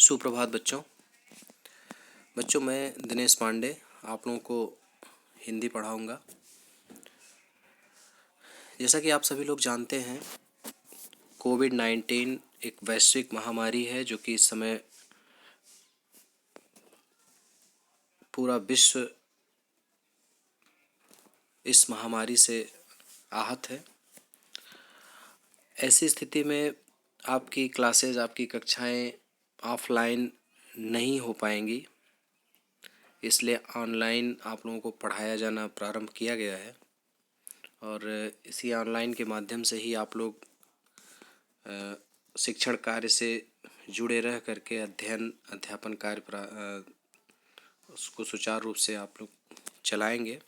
सुप्रभात बच्चों मैं दिनेश पांडे आप लोगों को हिंदी पढ़ाऊंगा। जैसा कि आप सभी लोग जानते हैं, कोविड-19 एक वैश्विक महामारी है जो कि इस समय पूरा विश्व इस महामारी से आहत है। ऐसी स्थिति में आपकी क्लासेस, आपकी कक्षाएं ऑफलाइन नहीं हो पाएंगी, इसलिए ऑनलाइन आप लोगों को पढ़ाया जाना प्रारंभ किया गया है और इसी ऑनलाइन के माध्यम से ही आप लोग शिक्षण कार्य से जुड़े रह करके अध्यापन कार्य उसको सुचारू रूप से आप लोग चलाएंगे।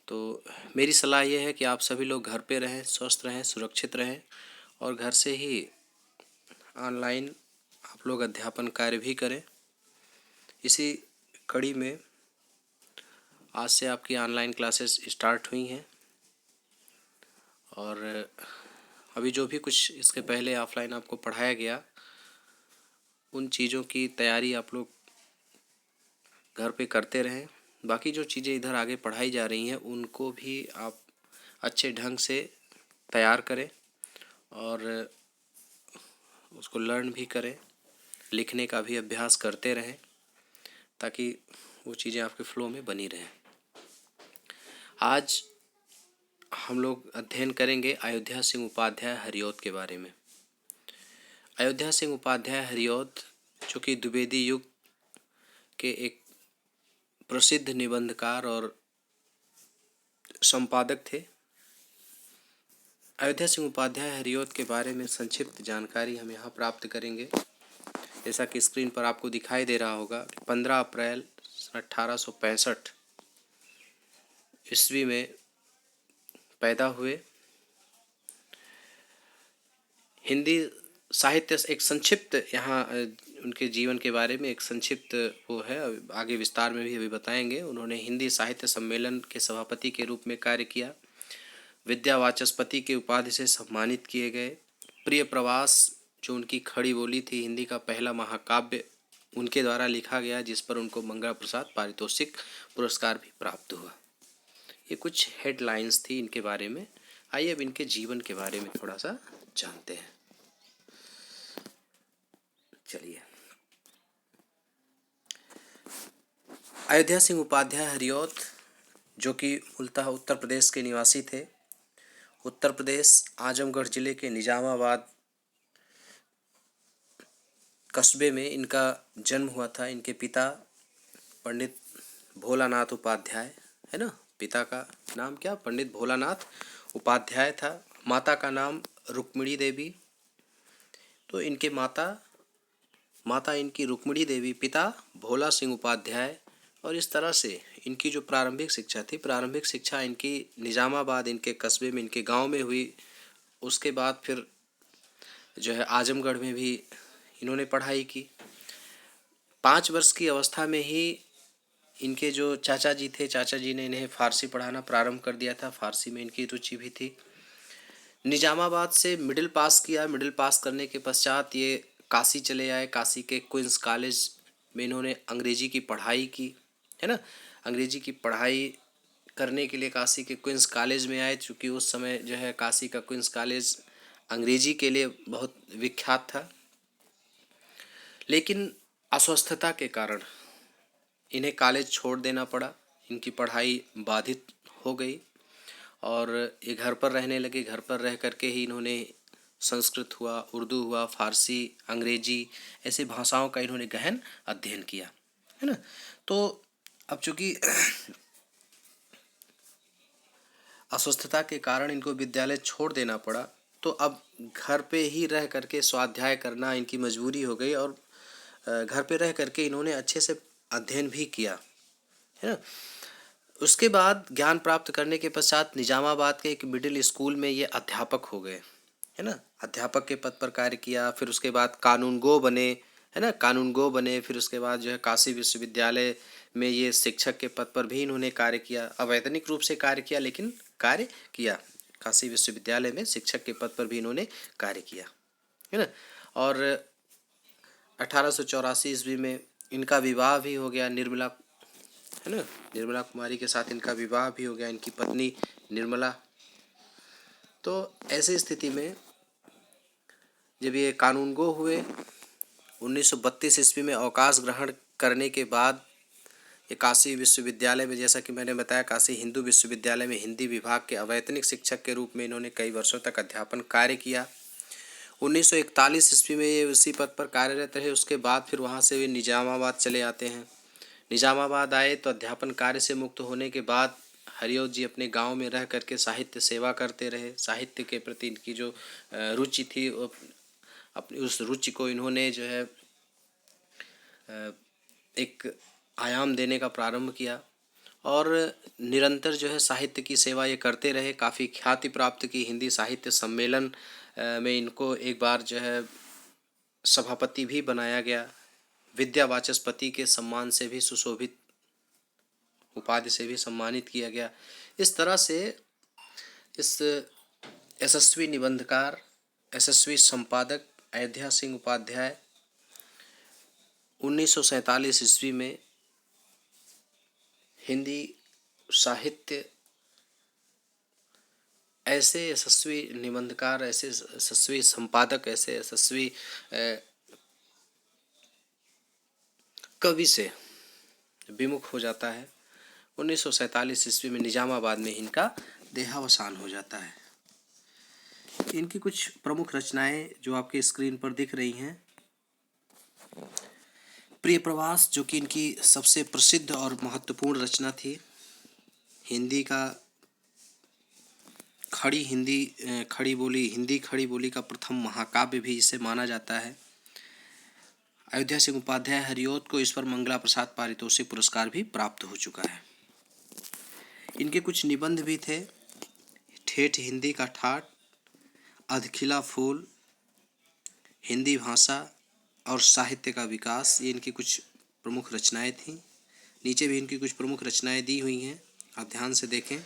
तो मेरी सलाह यह है कि आप सभी लोग घर पे रहें, स्वस्थ रहें, सुरक्षित रहें और घर से ही ऑनलाइन आप लोग अध्यापन कार्य भी करें। इसी कड़ी में आज से आपकी ऑनलाइन क्लासेस स्टार्ट हुई हैं और अभी जो भी कुछ इसके पहले ऑफलाइन आपको पढ़ाया गया, उन चीज़ों की तैयारी आप लोग घर पे करते रहें। बाकी जो चीज़ें इधर आगे पढ़ाई जा रही हैं उनको भी आप अच्छे ढंग से तैयार करें और उसको लर्न भी करें, लिखने का भी अभ्यास करते रहें ताकि वो चीज़ें आपके फ्लो में बनी रहें। आज हम लोग अध्ययन करेंगे अयोध्या सिंह उपाध्याय हरिऔध के बारे में। अयोध्या सिंह उपाध्याय हरिऔध जो कि द्विवेदी युग के एक प्रसिद्ध निबंधकार और संपादक थे। अयोध्या सिंह उपाध्याय हरिऔध के बारे में संक्षिप्त जानकारी हम यहाँ प्राप्त करेंगे। जैसा कि स्क्रीन पर आपको दिखाई दे रहा होगा, 15 अप्रैल 1865 ईस्वी में पैदा हुए। हिंदी साहित्य एक संक्षिप्त यहाँ उनके जीवन के बारे में एक संक्षिप्त वो है, आगे विस्तार में भी अभी बताएंगे। उन्होंने हिंदी साहित्य सम्मेलन के सभापति के रूप में कार्य किया, विद्या वाचस्पति के उपाधि से सम्मानित किए गए। प्रिय प्रवास जो उनकी खड़ी बोली थी, हिंदी का पहला महाकाव्य उनके द्वारा लिखा गया, जिस पर उनको मंगला प्रसाद पारितोषिक पुरस्कार भी प्राप्त हुआ। ये कुछ हेडलाइंस थी इनके बारे में। आइए अब इनके जीवन के बारे में थोड़ा सा जानते हैं। चलिए, अयोध्या सिंह उपाध्याय हरिऔध जो कि मूलतः उत्तर प्रदेश के निवासी थे। उत्तर प्रदेश आजमगढ़ जिले के निजामाबाद कस्बे में इनका जन्म हुआ था। इनके पिता पंडित भोलानाथ उपाध्याय, है ना, पिता का नाम क्या, पंडित भोलानाथ उपाध्याय था। माता का नाम रुक्मिणी देवी। तो इनके माता इनकी रुक्मिणी देवी, पिता भोला सिंह उपाध्याय। और इस तरह से इनकी जो प्रारंभिक शिक्षा थी, प्रारंभिक शिक्षा इनकी निजामाबाद, इनके कस्बे में, इनके गांव में हुई। उसके बाद फिर जो है आजमगढ़ में भी इन्होंने पढ़ाई की। 5 वर्ष की अवस्था में ही इनके जो चाचा जी थे, चाचा जी ने इन्हें फारसी पढ़ाना प्रारंभ कर दिया था। फारसी में इनकी रुचि भी थी। निजामाबाद से मिडिल पास किया। मिडिल पास करने के पश्चात ये काशी चले आए। काशी के क्वींस कॉलेज में इन्होंने अंग्रेजी की पढ़ाई की, है ना। अंग्रेजी की पढ़ाई करने के लिए काशी के क्वींस कॉलेज में आए, चूँकि उस समय जो है काशी का क्वींस कॉलेज अंग्रेजी के लिए बहुत विख्यात था। लेकिन अस्वस्थता के कारण इन्हें कॉलेज छोड़ देना पड़ा। इनकी पढ़ाई बाधित हो गई और ये घर पर रहने लगे। घर पर रह करके ही इन्होंने संस्कृत हुआ, उर्दू हुआ, फारसी, अंग्रेजी, ऐसे भाषाओं का इन्होंने गहन अध्ययन किया, है ना। तो अब चूँकि अस्वस्थता के कारण इनको विद्यालय छोड़ देना पड़ा, तो अब घर पे ही रह करके स्वाध्याय करना इनकी मजबूरी हो गई और घर पे रह करके इन्होंने अच्छे से अध्ययन भी किया, है ना। उसके बाद ज्ञान प्राप्त करने के पश्चात निजामाबाद के एक मिडिल स्कूल में ये अध्यापक हो गए, है ना। अध्यापक के पद पर कार्य किया। फिर उसके बाद कानूनगो बने, है ना, कानूनगो बने। फिर उसके बाद जो है काशी विश्वविद्यालय में ये शिक्षक के पद पर भी इन्होंने कार्य किया। अवैतनिक रूप से कार्य किया, लेकिन कार्य किया। काशी विश्वविद्यालय में शिक्षक के पद पर भी इन्होंने कार्य किया, है ना। और 1884 ईस्वी में इनका विवाह भी हो गया निर्मला, है ना, निर्मला कुमारी के साथ इनका विवाह भी हो गया, इनकी पत्नी निर्मला। तो ऐसी स्थिति में जब ये कानूनगो हुए 1932 ईस्वी में अवकाश ग्रहण करने के बाद ये काशी विश्वविद्यालय में, जैसा कि मैंने बताया, काशी हिंदू विश्वविद्यालय में हिंदी विभाग के अवैतनिक शिक्षक के रूप में इन्होंने कई वर्षों तक अध्यापन कार्य किया। 1941 ईस्वी में ये उसी पद पर कार्यरत रहे। उसके बाद फिर वहाँ से वे निजामाबाद चले आते हैं। निजामाबाद आए तो अध्यापन कार्य से मुक्त होने के बाद हरिओत जी अपने गांव में रह करके साहित्य सेवा करते रहे। साहित्य के प्रति इनकी जो रुचि थी, अपनी उस रुचि को इन्होंने जो है एक आयाम देने का प्रारंभ किया और निरंतर जो है साहित्य की सेवा ये करते रहे। काफ़ी ख्याति प्राप्त की। हिंदी साहित्य सम्मेलन में इनको एक बार जो है सभापति भी बनाया गया। विद्या वाचस्पति के सम्मान से भी सुशोभित उपाधि से भी सम्मानित किया गया। इस तरह से इस यशस्वी निबंधकार, यशस्वी संपादक अयोध्या सिंह उपाध्याय 1947 ईस्वी में हिंदी साहित्य ऐसे यशस्वी निबंधकार, ऐसे यशस्वी संपादक, ऐसे यशस्वी कवि से विमुख हो जाता है। 1947 ईस्वी में निजामाबाद में इनका देहावसान हो जाता है। इनकी कुछ प्रमुख रचनाएं जो आपके स्क्रीन पर दिख रही हैं, प्रिय प्रवास जो कि इनकी सबसे प्रसिद्ध और महत्वपूर्ण रचना थी। हिंदी का हिंदी खड़ी बोली का प्रथम महाकाव्य भी इसे माना जाता है। अयोध्या सिंह उपाध्याय हरिओत को इस पर मंगला प्रसाद पारितोषिक पुरस्कार भी प्राप्त हो चुका है। इनके कुछ निबंध भी थे। ठेठ हिंदी का ठाठ, अधखिला फूल, हिंदी भाषा और साहित्य का विकास, ये इनकी कुछ प्रमुख रचनाएं थीं। नीचे भी इनकी कुछ प्रमुख रचनाएं दी हुई हैं, आप ध्यान से देखें।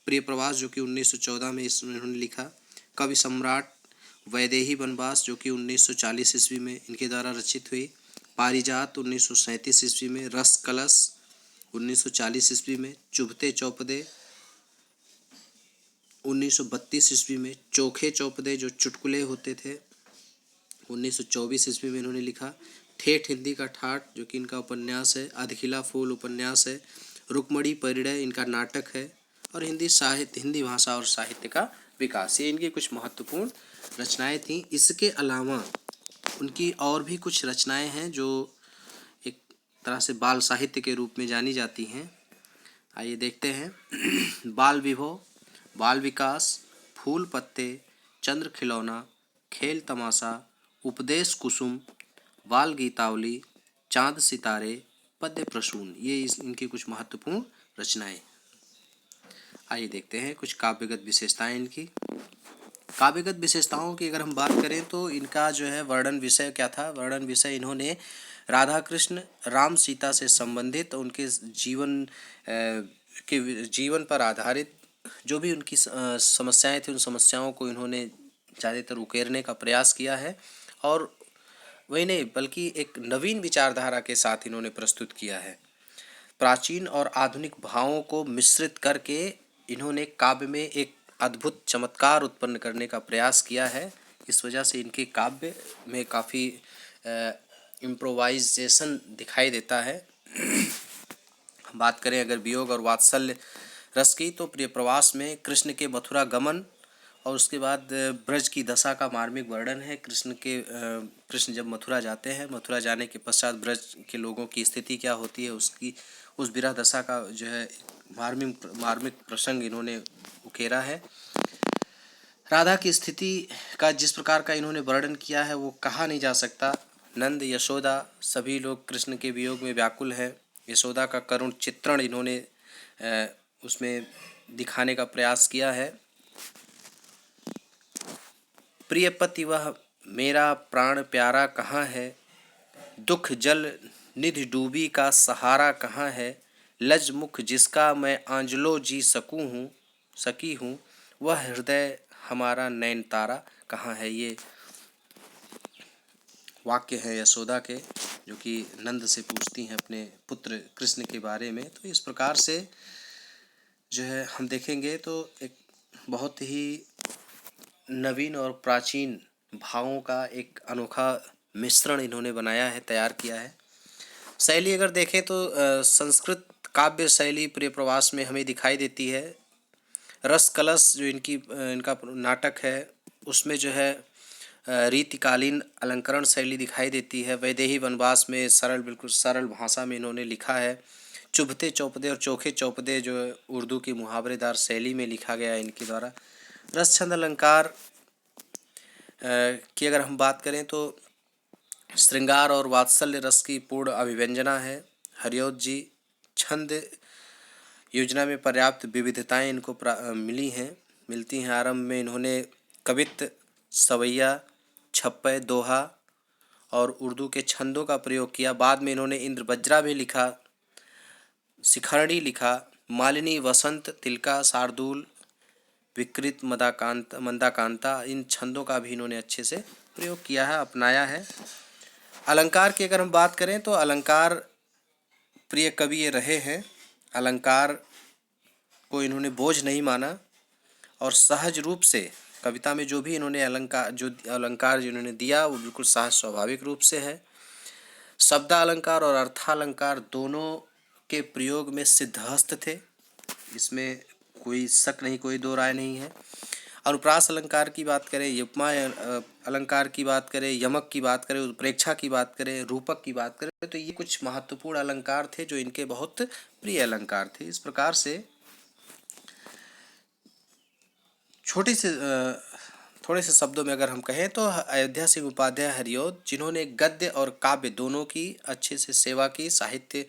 प्रिय प्रवास जो कि 1914 में इसमें इन्होंने लिखा। कवि सम्राट वैदेही वनवास जो कि 1940 ईस्वी में इनके द्वारा रचित हुई। पारिजात 1937 ईस्वी में। रस कलश 1940 ईस्वी में। चुभते चौपदे 1932 ईस्वी में। चोखे चौपदे जो चुटकुले होते थे 1924 ईस्वी में इन्होंने लिखा। ठेठ हिंदी का ठाठ जो कि इनका उपन्यास है। अधखिला फूल उपन्यास है। रुक्मणी परिणय इनका नाटक है। और हिंदी भाषा और साहित्य का विकास, ये इनकी कुछ महत्वपूर्ण रचनाएं थीं। इसके अलावा उनकी और भी कुछ रचनाएं हैं जो एक तरह से बाल साहित्य के रूप में जानी जाती हैं। आइए देखते हैं। बाल विभव, बाल विकास, फूल पत्ते, चंद्र खिलौना, खेल तमाशा, उपदेश कुसुम, बाल गीतावली, चांद सितारे, पद्य प्रसून, ये इनकी कुछ महत्वपूर्ण रचनाएं। आइए देखते हैं कुछ काव्यगत विशेषताएं इनकी। काव्यगत विशेषताओं की अगर हम बात करें तो इनका जो है वर्णन विषय क्या था। वर्णन विषय इन्होंने राधा कृष्ण, राम सीता से संबंधित उनके जीवन पर आधारित जो भी उनकी समस्याएं थी, उन समस्याओं को इन्होंने ज़्यादातर उकेरने का प्रयास किया है। और वही नहीं बल्कि एक नवीन विचारधारा के साथ इन्होंने प्रस्तुत किया है। प्राचीन और आधुनिक भावों को मिश्रित करके इन्होंने काव्य में एक अद्भुत चमत्कार उत्पन्न करने का प्रयास किया है। इस वजह से इनके काव्य में काफ़ी इम्प्रोवाइजेशन दिखाई देता है। बात करें अगर वियोग और वात्सल्य रस की तो प्रिय प्रवास में कृष्ण के मथुरा गमन और उसके बाद ब्रज की दशा का मार्मिक वर्णन है। कृष्ण जब मथुरा जाते हैं, मथुरा जाने के पश्चात ब्रज के लोगों की स्थिति क्या होती है, उस विरह दशा का जो है मार्मिक प्रसंग इन्होंने उकेरा है। राधा की स्थिति का जिस प्रकार का इन्होंने वर्णन किया है वो कहा नहीं जा सकता। नंद, यशोदा सभी लोग कृष्ण के वियोग में व्याकुल हैं। यशोदा का करुण चित्रण इन्होंने उसमें दिखाने का प्रयास किया है। प्रिय पति वह मेरा प्राण प्यारा कहाँ है, दुख जल निधि डूबी का सहारा कहाँ है, लज मुख जिसका मैं आंजलो जी सकी हूँ, वह हृदय हमारा नैन तारा कहाँ है। ये वाक्य है यशोदा के, जो कि नंद से पूछती हैं अपने पुत्र कृष्ण के बारे में। तो इस प्रकार से जो है हम देखेंगे तो एक बहुत ही नवीन और प्राचीन भावों का एक अनोखा मिश्रण इन्होंने बनाया है, तैयार किया है। शैली अगर देखें तो संस्कृत काव्य शैली प्रिय प्रवास में हमें दिखाई देती है। रस कलश जो इनका नाटक है, उसमें जो है रीतिकालीन अलंकरण शैली दिखाई देती है। वैदेही वनवास में बिल्कुल सरल भाषा में इन्होंने लिखा है। चुभते चौपदे और चोखे चौपदे जो उर्दू की मुहावरेदार शैली में लिखा गया है इनके द्वारा। रस छंद अलंकार की अगर हम बात करें तो श्रृंगार और वात्सल्य रस की पूर्ण अभिव्यंजना है। हरिऔध जी छंद योजना में पर्याप्त विविधताएं इनको मिलती हैं। आरंभ में इन्होंने कवित्त, सवैया, छप्पय, दोहा और उर्दू के छंदों का प्रयोग किया। बाद में इन्होंने इंद्र बज्रा भी लिखा, शिखरणी लिखा, मालिनी, वसंत, तिलका, शार्दूल, विकृत, मंदाकांता, इन छंदों का भी इन्होंने अच्छे से प्रयोग किया है, अपनाया है। अलंकार की अगर हम बात करें तो अलंकार प्रिय कवि ये रहे हैं। अलंकार को इन्होंने बोझ नहीं माना और सहज रूप से कविता में जो भी इन्होंने अलंकार जिन्होंने दिया वो बिल्कुल सहज स्वाभाविक रूप से है। शब्दालंकार और अर्थालंकार दोनों के प्रयोग में सिद्धहस्त थे, इसमें कोई शक नहीं, कोई दो राय नहीं है। अनुप्रास अलंकार की बात करें, उपमा अलंकार की बात करें, यमक की बात करें, उत्प्रेक्षा की बात करें, रूपक की बात करें, तो ये कुछ महत्वपूर्ण अलंकार थे जो इनके बहुत प्रिय अलंकार थे। इस प्रकार से थोड़े से शब्दों में अगर हम कहें तो अयोध्या सिंह उपाध्याय हरिऔध, जिन्होंने गद्य और काव्य दोनों की अच्छे से सेवा की, साहित्य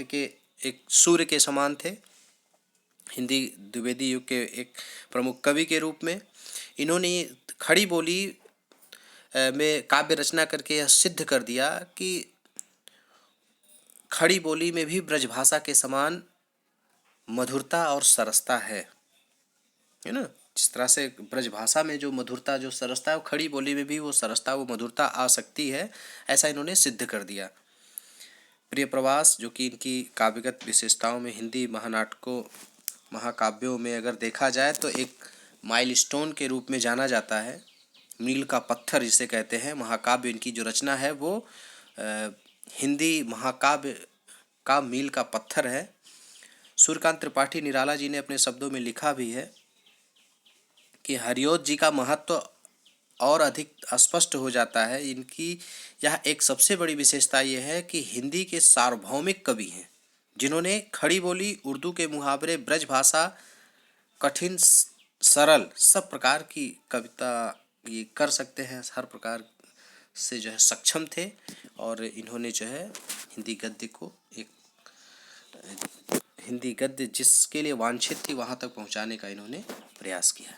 के एक सूर्य के समान थे। हिंदी द्विवेदी युग के एक प्रमुख कवि के रूप में इन्होंने खड़ी बोली में काव्य रचना करके यह सिद्ध कर दिया कि खड़ी बोली में भी ब्रजभाषा के समान मधुरता और सरसता है ना। जिस तरह से ब्रजभाषा में जो मधुरता, जो सरसता है, वो खड़ी बोली में भी वो सरसता, वो मधुरता आ सकती है, ऐसा इन्होंने सिद्ध कर दिया। प्रिय प्रवास जो कि इनकी काव्यगत विशेषताओं में हिंदी महानाटकों, महाकाव्यों में अगर देखा जाए तो एक माइलस्टोन के रूप में जाना जाता है। मील का पत्थर जिसे कहते हैं, महाकाव्य इनकी जो रचना है वो हिंदी महाकाव्य का मील का पत्थर है। सूर्यकांत त्रिपाठी निराला जी ने अपने शब्दों में लिखा भी है कि हरिऔध जी का महत्व और अधिक स्पष्ट हो जाता है। इनकी यह एक सबसे बड़ी विशेषता ये है कि हिंदी के सार्वभौमिक कवि हैं, जिन्होंने खड़ी बोली, उर्दू के मुहावरे, ब्रज भाषा, कठिन, सरल, सब प्रकार की कविता ये कर सकते हैं, हर प्रकार से जो है सक्षम थे। और इन्होंने जो है हिंदी गद्य जिसके लिए वांछित थी वहाँ तक पहुँचाने का इन्होंने प्रयास किया।